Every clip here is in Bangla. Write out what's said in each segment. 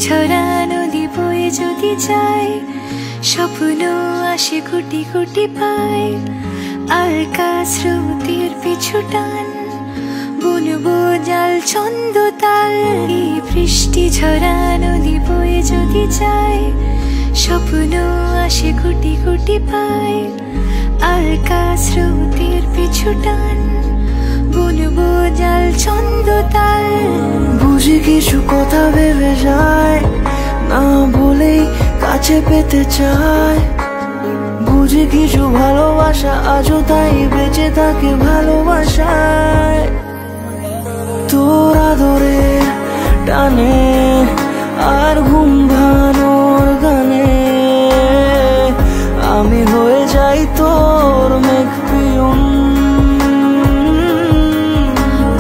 ঝরা নদী বয়ে যদি যায়, স্বপ্ন আসে কোটি কোটি পায়। আর স্রোতের পিছু টান, বুনবো জাল ছন্দ তাল। এই বৃষ্টি ঝরা নদী বয়ে যদি যায়, স্বপ্ন আসে কোটি কোটি পায়। আর স্রোতের পিছু টান, বুনবো জাল ছন্দ তাল। বুঝি কিছু কথা ভেবে যায়, না বলেই কাছে পেতে চায়। বুঝি কিছু ভালোবাসা আজও তাই বেঁচে থাকে ভালোবাসায়। তোর আদরে টানে আর ঘুম ভাঙানোর গানে, আমি হয়ে যাই তোর মেঘ পিয়ন।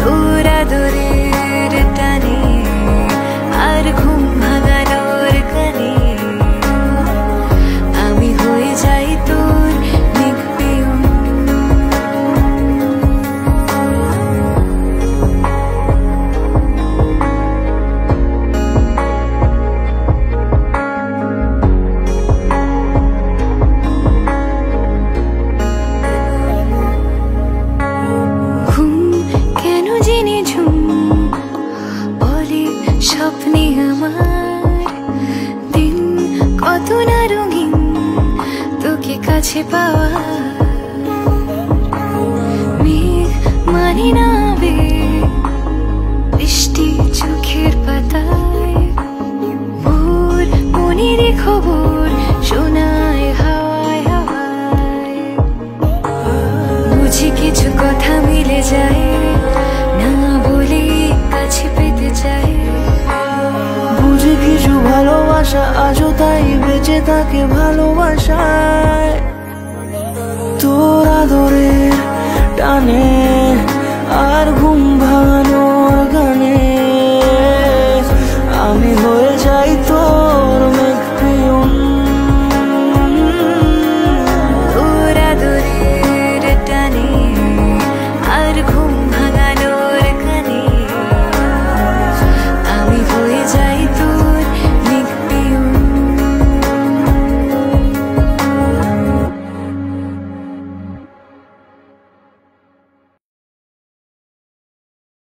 তোর আদরের টানে আর ঘুম ভাঙানোর গানে, আমি হয়ে যাই তোর মেঘ পিয়ন। স্বপ্নে আমার দিন কত না রঙিন, তোকে কাছে পাওয়া। মেঘ মানে না বৃষ্টি চোখের পাতায়, ভোর মনের খবর শোনায় হাওয়ায় হাওয়ায়। বুঝি কিছু কথা মিলে যায়, না বলে কাছে পেতে চাই। বুঝি কিছু ভালোবাসা আজও তাই বেঁচে থাকে ভালোবাসায়। তোর আদরে টানে আর ঘুম